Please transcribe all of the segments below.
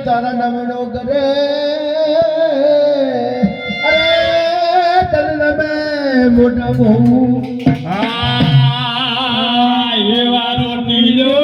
તારા નમણો કરે અરે તને નમે મોટા બહુ એવા રોટીલો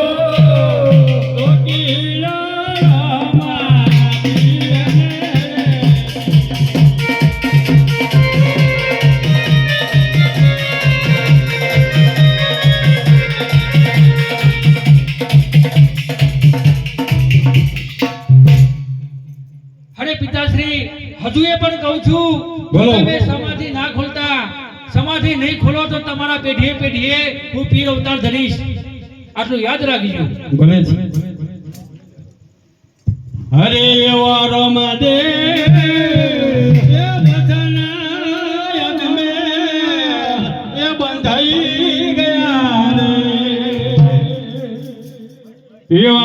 હજુ એ પણ કહું છું બોલો. તમે સમાધિ ના ખોલતા, સમાધિ નહીં ખોલો તો તમારા પેઢીએ પેઢીએ હું પીર અવતાર ધરીશ, આટલું યાદ રાખજો. ભલે છે. હરે એવા રમદે એ વચના યદ મે એ બંધાઈ ગયા રે એવા